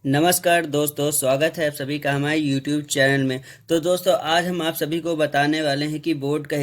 नमस्कार दोस्तों, स्वागत है आप सभी का हमारे YouTube चैनल में। तो दोस्तों, आज हम आप सभी को बताने वाले हैं कि बोर्ड का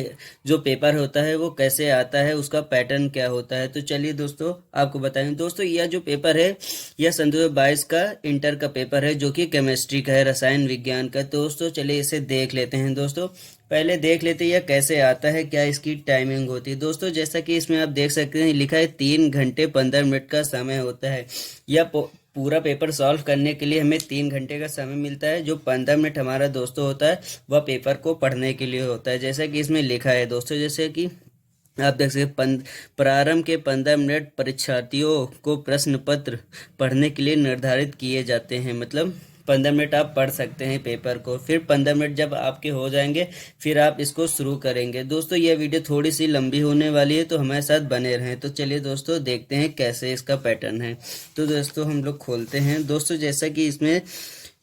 जो पेपर होता है वो कैसे आता है, उसका पैटर्न क्या होता है। तो चलिए दोस्तों, आपको बताएंगे। दोस्तों, यह जो पेपर है यह सन 2022 का इंटर का पेपर है, जो कि केमिस्ट्री का है, रसायन विज्ञान का। दोस्तों चलिए इसे देख लेते हैं। दोस्तों पहले देख लेते हैं यह कैसे आता है, क्या इसकी टाइमिंग होती है। दोस्तों जैसा कि इसमें आप देख सकते हैं, लिखा है 3 घंटे 15 मिनट का समय होता है। यह पूरा पेपर सॉल्व करने के लिए हमें 3 घंटे का समय मिलता है। जो 15 मिनट हमारा दोस्तों होता है वह पेपर को पढ़ने के लिए होता है। जैसा कि इसमें लिखा है दोस्तों, जैसे कि आप देख सकते हैं, प्रारंभ के 15 मिनट परीक्षार्थियों को प्रश्न पत्र पढ़ने के लिए निर्धारित किए जाते हैं। मतलब 15 मिनट आप पढ़ सकते हैं पेपर को। फिर 15 मिनट जब आपके हो जाएंगे फिर आप इसको शुरू करेंगे। दोस्तों यह वीडियो थोड़ी सी लंबी होने वाली है, तो हमारे साथ बने रहें। तो चलिए दोस्तों देखते हैं कैसे इसका पैटर्न है। तो दोस्तों हम लोग खोलते हैं। दोस्तों जैसा कि इसमें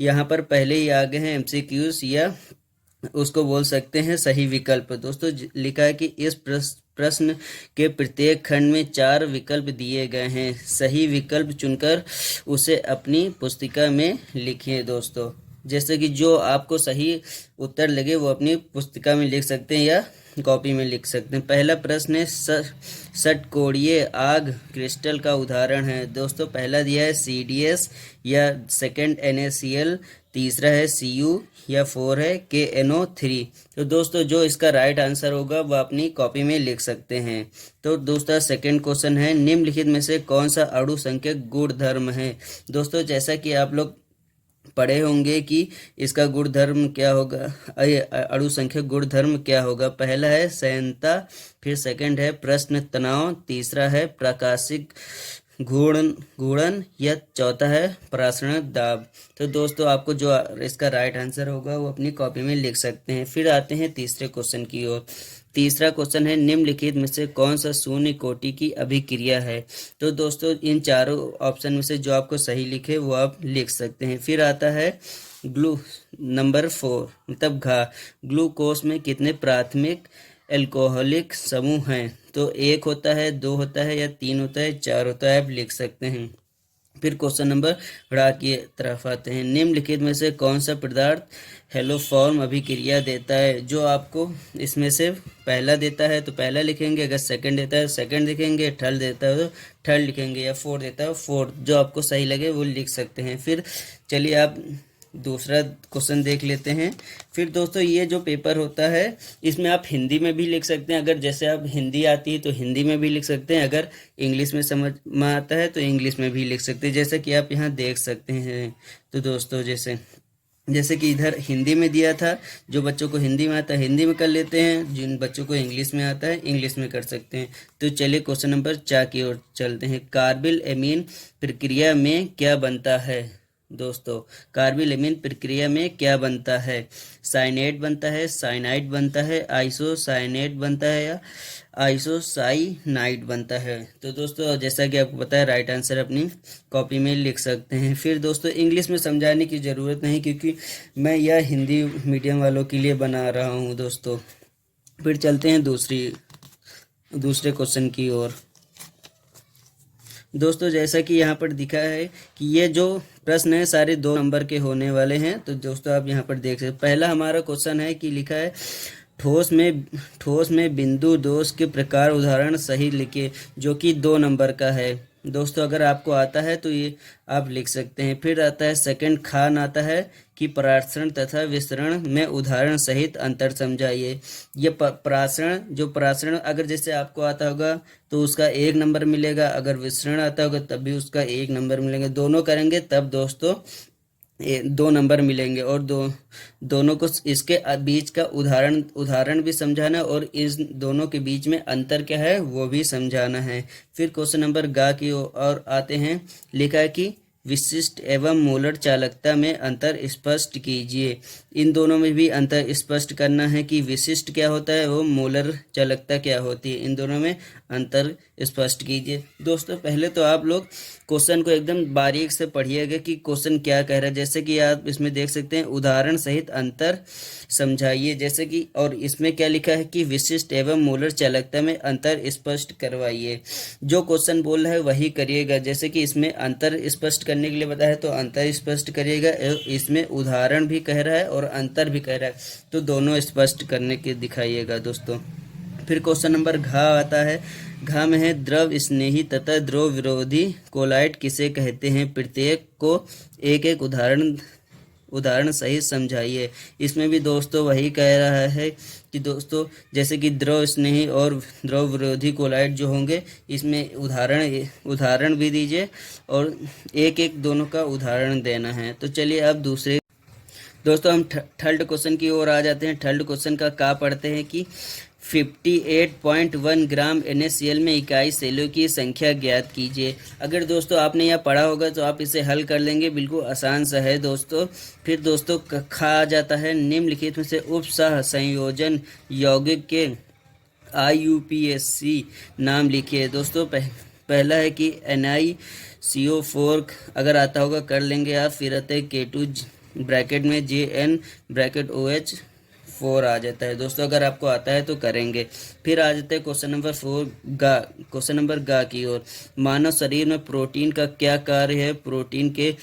यहाँ पर पहले ही आ गए हैं MCQs, या उसको बोल सकते हैं सही विकल्प। दोस्तों लिखा है कि इस प्रश्न के प्रत्येक खंड में 4 विकल्प दिए गए हैं। सही विकल्प चुनकर उसे अपनी पुस्तिका में लिखिए। दोस्तों जैसे कि जो आपको सही उत्तर लगे वो अपनी पुस्तिका में लिख सकते हैं या कॉपी में लिख सकते हैं। पहला प्रश्न है, षटकोणीय आग क्रिस्टल का उदाहरण है। दोस्तों पहला दिया है CDS, या सेकंड NaCl, तीसरा है Cu, या 4 है KNO3। तो दोस्तों जो इसका राइट आंसर होगा वह अपनी कॉपी में लिख सकते हैं। तो दोस्तों सेकंड क्वेश्चन है, निम्नलिखित में से कौन सा अणु संख्यक गुणधर्म है। दोस्तों जैसा कि आप लोग पढ़े होंगे कि इसका गुणधर्म क्या होगा, अणु संख्यक गुणधर्म क्या होगा। पहला है संयंता, फिर सेकंड है प्रश्न तनाव, तीसरा है प्रकाशिक घूर्णन, या चौथा है परासरण दाब। तो दोस्तों आपको जो इसका राइट आंसर होगा वो अपनी कॉपी में लिख सकते हैं। फिर आते हैं तीसरे क्वेश्चन की ओर। तीसरा क्वेश्चन है, निम्नलिखित में से कौन सा शून्य कोटि की अभिक्रिया है। तो दोस्तों इन चारों ऑप्शन में से जो आपको सही लिखे वो आप लिख सकते हैं। फिर आता है नंबर 4, मतलब घा। ग्लूकोज में कितने प्राथमिक एल्कोहलिक समूह हैं। तो 1 होता है, 2 होता है, या 3 होता है, 4 होता है, आप लिख सकते हैं। फिर क्वेश्चन नंबर ढ़ की तरफ आते हैं, निम्नलिखित में से कौन सा पदार्थ हेलोफॉर्म अभिक्रिया देता है। जो आपको इसमें से पहला देता है तो पहला लिखेंगे, अगर सेकंड देता है तो सेकंड लिखेंगे, थर्ड देता है तो थर्ड लिखेंगे, या फोर्थ देता है फोर्थ। जो आपको सही लगे वो लिख सकते हैं। फिर चलिए आप दूसरा क्वेश्चन देख लेते हैं। फिर दोस्तों ये जो पेपर होता है इसमें आप हिंदी में भी लिख सकते हैं। अगर जैसे आप हिंदी आती है तो हिंदी में भी लिख सकते हैं, अगर इंग्लिश में समझ में आता है तो इंग्लिश में भी लिख सकते हैं, जैसे कि आप यहाँ देख सकते हैं। तो दोस्तों जैसे कि इधर हिंदी में दिया था, जो बच्चों को हिंदी में आता है हिंदी में कर लेते हैं, जिन बच्चों को इंग्लिश में आता है इंग्लिश में कर सकते हैं। तो चलिए क्वेश्चन नंबर 4 की ओर चलते हैं। कार्बिल एमीन प्रक्रिया में क्या बनता है। दोस्तों कार्बिल एमीन प्रक्रिया में क्या बनता है। साइनेट बनता है, साइनाइड बनता है, आइसोसाइनेट बनता है, या आइसोसाइनाइड बनता है। तो दोस्तों जैसा कि आपको पता है राइट आंसर अपनी कॉपी में लिख सकते हैं। फिर दोस्तों इंग्लिश में समझाने की ज़रूरत नहीं, क्योंकि मैं यह हिंदी मीडियम वालों के लिए बना रहा हूँ। दोस्तों फिर चलते हैं दूसरे क्वेश्चन की ओर। दोस्तों जैसा कि यहाँ पर दिखा है कि ये जो प्रश्न है सारे 2 नंबर के होने वाले हैं। तो दोस्तों आप यहाँ पर देख सकते हैं, पहला हमारा क्वेश्चन है कि लिखा है ठोस में बिंदु दोष के प्रकार उदाहरण सही लिखे, जो कि 2 नंबर का है। दोस्तों अगर आपको आता है तो ये आप लिख सकते हैं। फिर आता है सेकंड खान आता है कि परासरण तथा विसरण में उदाहरण सहित अंतर समझाइए। ये परासरण अगर जैसे आपको आता होगा तो उसका 1 नंबर मिलेगा, अगर विसरण आता होगा तब भी उसका 1 नंबर मिलेगा। दोनों करेंगे तब दोस्तों 2 नंबर मिलेंगे। और दोनों को इसके बीच का उदाहरण भी समझाना, और इस दोनों के बीच में अंतर क्या है वो भी समझाना है। फिर क्वेश्चन नंबर ग की ओर आते हैं। लिखा है कि विशिष्ट एवं मोलर चालकता में अंतर स्पष्ट कीजिए। इन दोनों में भी अंतर स्पष्ट करना है कि विशिष्ट क्या होता है, वो मोलर चालकता क्या होती है। इन दोनों में अंतर स्पष्ट कीजिए। दोस्तों पहले तो आप लोग क्वेश्चन को एकदम बारीक से पढ़िएगा कि क्वेश्चन क्या कह रहा है। जैसे कि आप इसमें देख सकते हैं, उदाहरण सहित अंतर समझाइए। जैसे कि और इसमें क्या लिखा है कि विशिष्ट एवं मोलर चालकता में अंतर स्पष्ट करवाइए। जो क्वेश्चन बोल रहा है वही करिएगा। जैसे कि इसमें अंतर स्पष्ट करने के लिए बताया है तो अंतर स्पष्ट करिएगा। इसमें उदाहरण भी कह रहा है और अंतर भी कह रहा है, तो दोनों स्पष्ट करने के दिखाइएगा दोस्तों। फिर क्वेश्चन नंबर घ आता है। घ में है द्रव स्नेही तथा द्रव विरोधी कोलाइट किसे कहते हैं। प्रत्येक को एक एक उदाहरण सही समझाइए। इसमें भी दोस्तों वही कह रहा है कि दोस्तों जैसे कि द्रव स्नेही और द्रव विरोधी कोलाइट जो होंगे, इसमें उदाहरण भी दीजिए और एक एक दोनों का उदाहरण देना है। तो चलिए अब दूसरे दोस्तों हम थर्ड क्वेश्चन की ओर आ जाते हैं। थर्ड क्वेश्चन का पढ़ते हैं कि 58.1 ग्राम NaCl में इकाई सेलों की संख्या ज्ञात कीजिए। अगर दोस्तों आपने यह पढ़ा होगा तो आप इसे हल कर लेंगे, बिल्कुल आसान सा है दोस्तों। फिर दोस्तों खा आ जाता है। निम्नलिखित में से उपसह संयोजन यौगिक के IUPAC नाम लिखिए। दोस्तों पहला है कि NiCO4 अगर आता होगा कर लेंगे आप। फिर आता है K2 ब्रैकेट में JN ब्रैकेट OH 4 आ जाता है दोस्तों, अगर आपको आता है तो करेंगे। फिर आ जाते हैं क्वेश्चन नंबर 4 गा। क्वेश्चन नंबर गा की ओर। मानव शरीर में प्रोटीन का क्या कार्य है। प्रोटीन के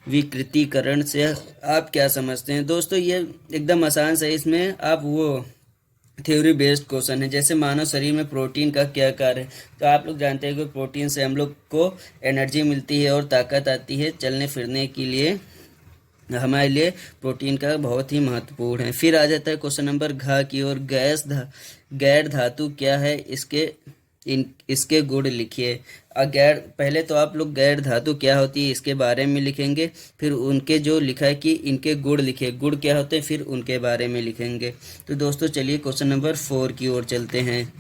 विकृतीकरण से आप क्या समझते हैं। दोस्तों ये एकदम आसान से, इसमें आप वो थ्योरी बेस्ड क्वेश्चन है। जैसे मानव शरीर में प्रोटीन का क्या कार्य है, तो आप लोग जानते हैं कि प्रोटीन से हम लोग को एनर्जी मिलती है और ताकत आती है। चलने फिरने के लिए हमारे लिए प्रोटीन का बहुत ही महत्वपूर्ण है। फिर आ जाता है क्वेश्चन नंबर घ की ओर। गैर धातु क्या है, इसके गुण लिखिए। पहले तो आप लोग गैर धातु क्या होती है इसके बारे में लिखेंगे। फिर उनके जो लिखा है कि इनके गुण लिखिए, गुण क्या होते हैं, फिर उनके बारे में लिखेंगे। तो दोस्तों चलिए क्वेश्चन नंबर 4 की ओर चलते हैं।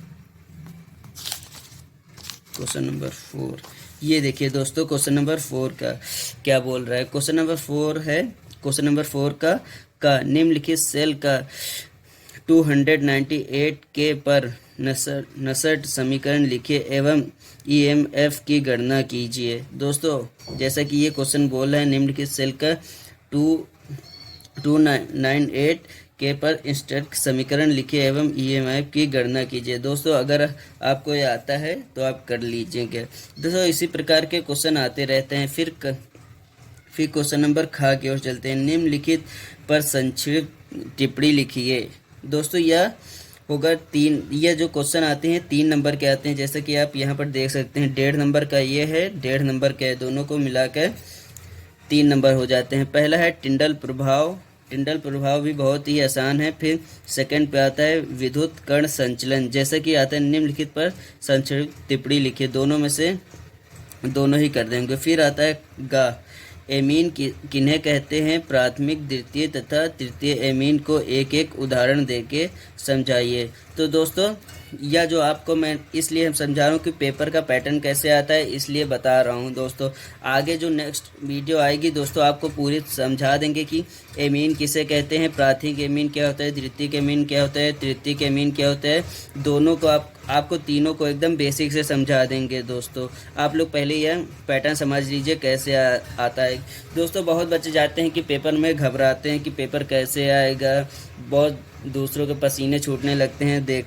क्वेश्चन नंबर 4 ये देखिए दोस्तों, क्वेश्चन नंबर 4 का क्या बोल रहा है। क्वेश्चन नंबर 4 है, क्वेश्चन नंबर 4 का निम्नलिखित सेल का 298 के पर नसट समीकरण लिखिए एवं EMF की गणना कीजिए। दोस्तों जैसा कि ये क्वेश्चन बोल रहा है, निम्नलिखित सेल का 298 के पर इंस्टेंट समीकरण लिखिए एवं EMF की गणना कीजिए। दोस्तों अगर आपको ये आता है तो आप कर लीजिएगा। दोस्तों इसी प्रकार के क्वेश्चन आते रहते हैं। फिर क्वेश्चन नंबर खा की ओर चलते हैं। निम्नलिखित पर संक्षिप्त टिप्पणी लिखिए। दोस्तों यह होगा 3, ये जो क्वेश्चन आते हैं 3 नंबर के आते हैं। जैसे कि आप यहाँ पर देख सकते हैं 1.5 नंबर का ये है, 1.5 नंबर का है, दोनों को मिलाकर 3 नंबर हो जाते हैं। पहला है टिंडल प्रभाव। टिंडल प्रभाव भी बहुत ही आसान है। फिर सेकंड पे आता है विद्युत कण संचलन। जैसे कि आता है निम्नलिखित पर संक्षिप्त टिप्पणी लिखिए। दोनों में से दोनों ही कर देंगे। फिर आता है गा। एमीन किन्हें कहते हैं। प्राथमिक द्वितीय तथा तृतीय एमीन को एक एक उदाहरण देके समझाइए। तो दोस्तों यह जो आपको मैं इसलिए हम समझा रहा हूँ कि पेपर का पैटर्न कैसे आता है, इसलिए बता रहा हूँ दोस्तों। आगे जो नेक्स्ट वीडियो आएगी दोस्तों आपको पूरी समझा देंगे कि एमीन किसे कहते हैं, प्राथमिक एमीन क्या होता है, द्वितीयक एमीन क्या होता है, तृतीयक एमीन क्या होता है। दोनों को आपको तीनों को एकदम बेसिक से समझा देंगे दोस्तों। आप लोग पहले यह पैटर्न समझ लीजिए कैसे आता है। दोस्तों बहुत बच्चे जाते हैं कि पेपर में घबराते हैं कि पेपर कैसे आएगा, बहुत दूसरों के पसीने छूटने लगते हैं।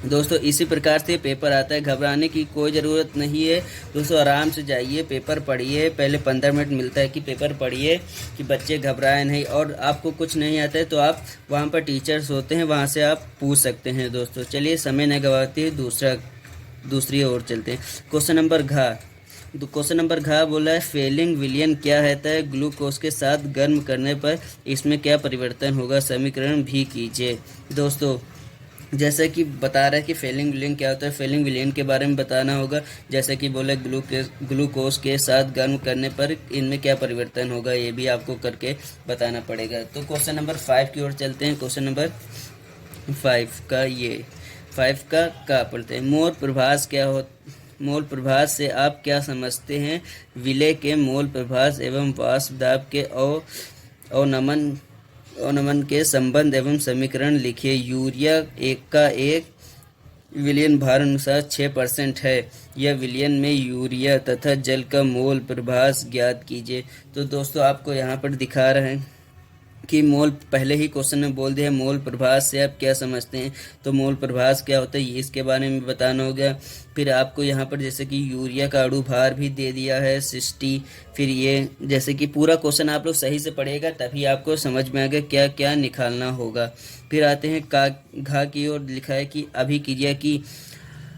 दोस्तों इसी प्रकार से पेपर आता है, घबराने की कोई ज़रूरत नहीं है दोस्तों। आराम से जाइए, पेपर पढ़िए। पहले 15 मिनट मिलता है कि पेपर पढ़िए, कि बच्चे घबराएं नहीं। और आपको कुछ नहीं आता है तो आप वहाँ पर टीचर्स होते हैं, वहाँ से आप पूछ सकते हैं दोस्तों। चलिए समय न गवाते दूसरी ओर चलते हैं। क्वेश्चन नंबर घ। क्वेश्चन नंबर घ बोला है फेलिंग विलयन क्या रहता है। ग्लूकोज के साथ गर्म करने पर इसमें क्या परिवर्तन होगा, समीकरण भी कीजिए। दोस्तों जैसे कि बता रहा है कि फेलिंग विलयन क्या होता है, फेलिंग विलयन के बारे में बताना होगा। जैसे कि बोले ग्लूकोज के साथ गर्म करने पर इनमें क्या परिवर्तन होगा, ये भी आपको करके बताना पड़ेगा। तो क्वेश्चन नंबर 5 की ओर चलते हैं। क्वेश्चन नंबर 5 का पढ़ते हैं। मोल प्रभास क्या हो। मोल प्रभास से आप क्या समझते हैं। विलय के मोल प्रभास एवं वाष्प दाब के अवनमन अनुमान के संबंध एवं समीकरण लिखिए। यूरिया एक का 1 विलियन भार अनुसार 6% है। यह विलियन में यूरिया तथा जल का मोल प्रभास ज्ञात कीजिए। तो दोस्तों आपको यहाँ पर दिखा रहे हैं कि मोल, पहले ही क्वेश्चन में बोल दिया मोल प्रभास से आप क्या समझते हैं। तो मोल प्रभास क्या होता है ये इसके बारे में बताना होगा। फिर आपको यहाँ पर जैसे कि यूरिया का अणु भार भी दे दिया है 60। फिर ये जैसे कि पूरा क्वेश्चन आप लोग सही से पढ़ेगा तभी आपको समझ में आएगा क्या क्या निकालना होगा। फिर आते हैं का घा की ओर। लिखा है कि अभिक्रिया की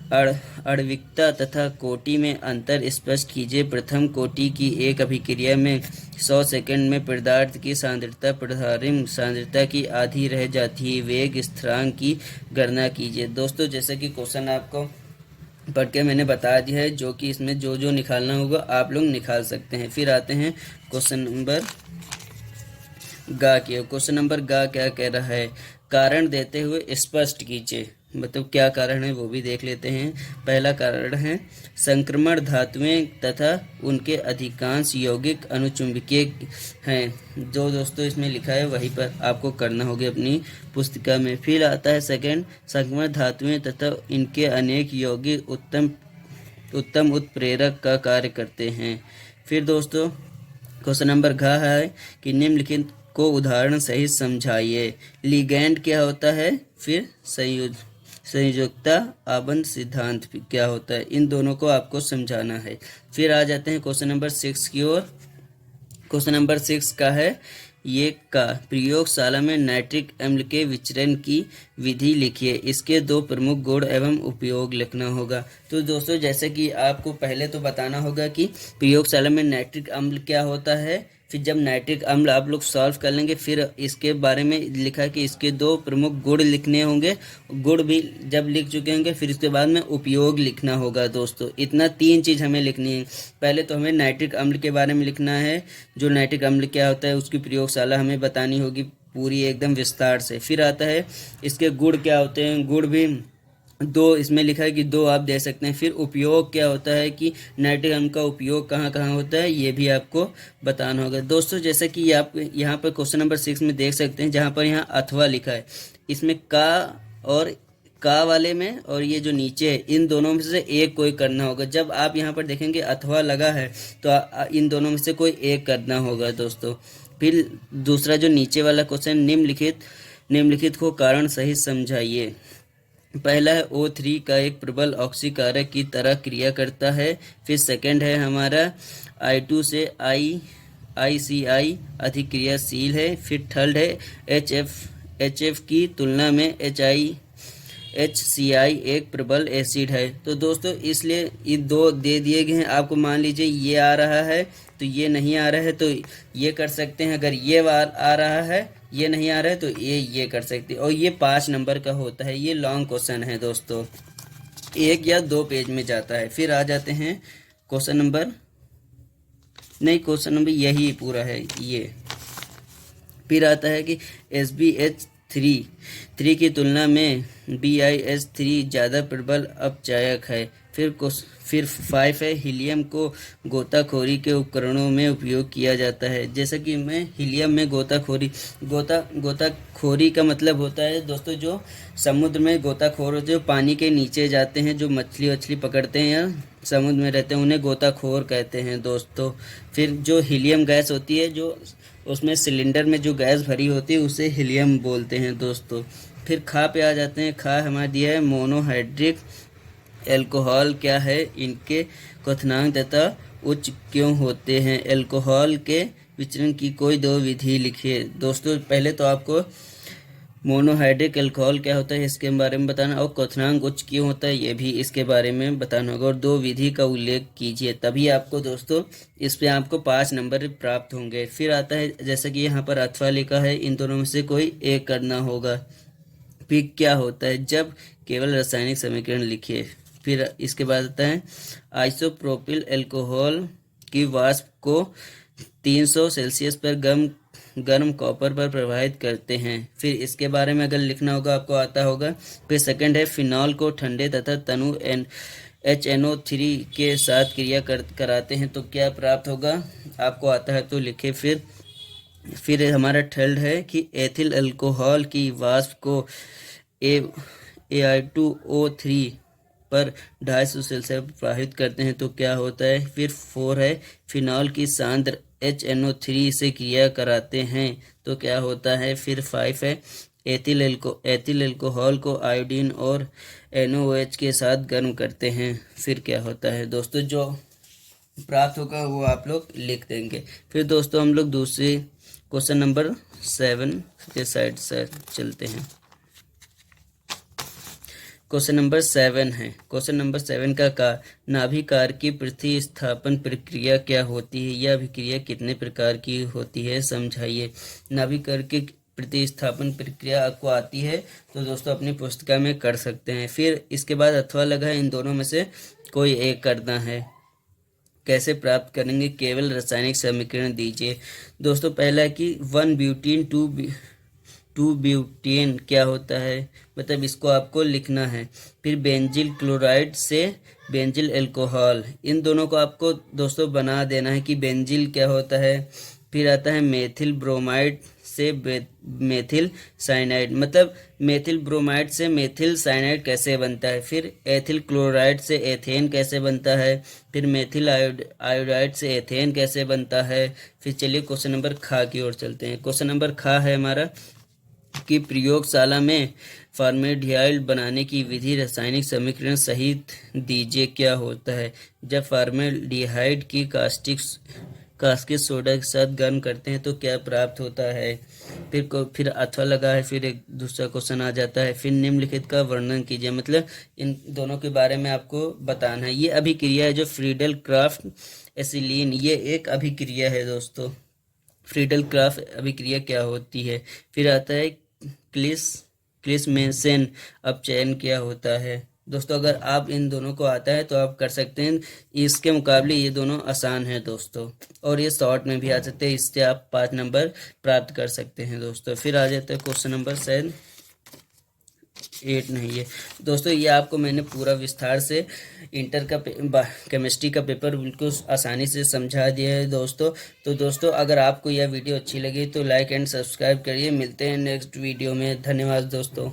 आणविकता तथा कोटि में अंतर स्पष्ट कीजिए। प्रथम कोटि की एक अभिक्रिया में 100 सेकंड में पदार्थ की सांद्रता प्रारंभिक सांद्रता की आधी रह जाती है। वेग स्थिरांक की गणना कीजिए। दोस्तों जैसे कि क्वेश्चन आपको पढ़ के मैंने बता दिया है, जो कि इसमें जो जो निकालना होगा आप लोग निकाल सकते हैं। फिर आते हैं क्वेश्चन नंबर गा की। क्वेश्चन नंबर गा क्या कह रहा है, कारण देते हुए स्पष्ट कीजिए। मतलब क्या कारण है वो भी देख लेते हैं। पहला कारण है संक्रमण धातुएं तथा उनके अधिकांश यौगिक अनुचुंबकीय हैं। जो दोस्तों इसमें लिखा है वहीं पर आपको करना होगा अपनी पुस्तिका में। फिर आता है सेकंड, संक्रमण धातुएं तथा इनके अनेक यौगिक उत्तम उत्प्रेरक का कार्य करते हैं। फिर दोस्तों क्वेश्चन नंबर घ है कि निम्नलिखित को उदाहरण सहित समझाइए। लिगैंड क्या होता है, फिर संयोजकता आबंध सिद्धांत क्या होता है, इन दोनों को आपको समझाना है। फिर आ जाते हैं क्वेश्चन नंबर 6 की ओर। क्वेश्चन नंबर 6 का है ये का प्रयोगशाला में नाइट्रिक अम्ल के विचरण की विधि लिखिए। इसके 2 प्रमुख गुण एवं उपयोग लिखना होगा। तो दोस्तों जैसे कि आपको पहले तो बताना होगा कि प्रयोगशाला में नाइट्रिक अम्ल क्या होता है। फिर जब नाइट्रिक अम्ल आप लोग सॉल्व कर लेंगे फिर इसके बारे में लिखा कि इसके 2 प्रमुख गुण लिखने होंगे। गुण भी जब लिख चुके होंगे फिर इसके बाद में उपयोग लिखना होगा। दोस्तों इतना 3 चीज़ हमें लिखनी है। पहले तो हमें नाइट्रिक अम्ल के बारे में लिखना है, जो नाइट्रिक अम्ल क्या होता है उसकी प्रयोगशाला हमें बतानी होगी पूरी एकदम विस्तार से। फिर आता है इसके गुण क्या होते हैं, गुण भी 2 इसमें लिखा है कि 2 आप दे सकते हैं। फिर उपयोग क्या होता है कि नाइट्रिक अम्ल का उपयोग कहाँ कहाँ होता है ये भी आपको बताना होगा। दोस्तों जैसे कि आप यहाँ पर क्वेश्चन नंबर 6 में देख सकते हैं जहाँ पर यहाँ अथवा लिखा है, इसमें का और का वाले में और ये जो नीचे है इन दोनों में से एक कोई करना होगा। जब आप यहाँ पर देखेंगे अथवा लगा है तो इन दोनों में से कोई एक करना होगा दोस्तों। फिर दूसरा जो नीचे वाला क्वेश्चन, निम्नलिखित को कारण सहित समझाइए। पहला है O3 का एक प्रबल ऑक्सीकारक की तरह क्रिया करता है। फिर सेकंड है हमारा I2 से ICI अधिक क्रियाशील है। फिर थर्ड है HF की तुलना में HCI एक प्रबल एसिड है। तो दोस्तों इसलिए ये 2 दे दिए गए हैं। आपको मान लीजिए ये आ रहा है तो ये नहीं आ रहा है तो ये कर सकते हैं। अगर ये आ रहा है ये नहीं आ रहा है तो ये कर सकते हैं। और ये 5 नंबर का होता है। ये लॉन्ग क्वेश्चन है दोस्तों, 1 या 2 पेज में जाता है। फिर आ जाते हैं क्वेश्चन नंबर यही पूरा है ये। फिर आता है कि SbH3 की तुलना में BiH3 ज़्यादा प्रबल अपचायक है। फिर 5 है हीलियम को गोताखोरी के उपकरणों में उपयोग किया जाता है। जैसा कि मैं हीलियम में गोताखोरी का मतलब होता है दोस्तों जो समुद्र में गोताखोर होते हैं, जो पानी के नीचे जाते हैं, जो मछली पकड़ते हैं या समुद्र में रहते हैं उन्हें गोताखोर कहते हैं दोस्तों। फिर जो हीलियम गैस होती है जो उसमें सिलेंडर में जो गैस भरी होती है उसे हीलियम बोलते हैं दोस्तों। फिर खा पे आ जाते हैं। खा हमारा दिया है मोनोहाइड्रिक एल्कोहल क्या है, इनके क्वथनांक तथा उच्च क्यों होते हैं। एल्कोहल के विचरण की कोई 2 विधि लिखिए। दोस्तों पहले तो आपको मोनोहाइड्रिक अल्कोहल क्या होता है इसके बारे में बताना और क्वथनांक उच्च क्यों होता है ये भी इसके बारे में बताना होगा। और 2 विधि का उल्लेख कीजिए, तभी आपको दोस्तों इस पे आपको 5 नंबर प्राप्त होंगे। फिर आता है जैसा कि यहाँ पर अथवा लिखा है, इन दोनों में से कोई एक करना होगा। फिर क्या होता है, जब केवल रासायनिक समीकरण लिखिए। फिर इसके बाद आता है आइसोप्रोपिल अल्कोहल की वाष्प को 300 सेल्सियस पर गर्म कॉपर पर प्रभावित करते हैं। फिर इसके बारे में अगर लिखना होगा आपको आता होगा। फिर सेकंड है फिनॉल को ठंडे तथा तनु HNO3 के साथ क्रिया कराते हैं तो क्या प्राप्त होगा, आपको आता है तो लिखे। फिर फिर हमारा थर्ड है कि एथिल अल्कोहल की वाष्प को ए Ai2O3 पर 250 सेल्सियस पर प्रवाहित करते हैं तो क्या होता है। फिर 4 है फिनॉल की सांद्र HNO3 से क्रिया कराते हैं तो क्या होता है। फिर 5 है एथिल अल्कोहल को आयोडीन और NOH के साथ गर्म करते हैं फिर क्या होता है। दोस्तों जो प्राप्त होगा वो आप लोग लिख देंगे। फिर दोस्तों हम लोग दूसरे क्वेश्चन नंबर 7 के साइड से चलते हैं। क्वेश्चन नंबर 7 है। क्वेश्चन नंबर 7 का नाभिकार की प्रतिस्थापन प्रक्रिया क्या होती है। यह अभिक्रिया कितने प्रकार की होती है समझाइए। नाभिकार की प्रतिस्थापन प्रक्रिया आपको आती है तो दोस्तों अपनी पुस्तिका में कर सकते हैं। फिर इसके बाद अथवा लगा इन दोनों में से कोई एक करना है। कैसे प्राप्त करेंगे, केवल रासायनिक समीकरण दीजिए। दोस्तों पहला है कि 1 ब्यूटीन 2 ब्यूटेन क्या होता है, मतलब इसको आपको लिखना है। फिर बेंजिल क्लोराइड से बेंजिल अल्कोहल, इन दोनों को आपको दोस्तों बना देना है कि बेंजिल क्या होता है। फिर आता है मेथिल ब्रोमाइड से मेथिल साइनाइड, मतलब मेथिल ब्रोमाइड से मेथिल साइनाइड कैसे बनता है। फिर एथिल क्लोराइड से एथेन कैसे बनता है। फिर मेथिल आयोडाइड से एथेन कैसे बनता है। फिर चलिए क्वेश्चन नंबर खा की ओर चलते हैं। क्वेश्चन नंबर खा है हमारा कि प्रयोगशाला में फॉर्मेल्डिहाइड बनाने की विधि रासायनिक समीकरण सहित दीजिए क्या होता है। जब फॉर्मेल्डिहाइड की कास्टिक सोडा के साथ गर्म करते हैं तो क्या प्राप्त होता है। फिर अथवा लगा है। फिर एक दूसरा क्वेश्चन आ जाता है। फिर निम्नलिखित का वर्णन कीजिए, मतलब इन दोनों के बारे में आपको बताना है। ये अभिक्रिया है जो फ्रीडल क्राफ्ट एसिलीन, ये एक अभिक्रिया है दोस्तों। फ्रीडल क्राफ्ट अभिक्रिया क्या होती है। फिर आता है क्लिसमेसन अपचयन क्या होता है। दोस्तों अगर आप इन दोनों को आता है तो आप कर सकते हैं, इसके मुकाबले ये दोनों आसान है दोस्तों, और ये शॉर्ट में भी आ सकते हैं, इससे आप 5 नंबर प्राप्त कर सकते हैं दोस्तों। फिर आ जाता है क्वेश्चन नंबर 8 नहीं है दोस्तों, ये आपको मैंने पूरा विस्तार से इंटर का केमिस्ट्री का पेपर बिल्कुल आसानी से समझा दिया है दोस्तों। तो दोस्तों अगर आपको यह वीडियो अच्छी लगी तो लाइक एंड सब्सक्राइब करिए। मिलते हैं नेक्स्ट वीडियो में। धन्यवाद दोस्तों।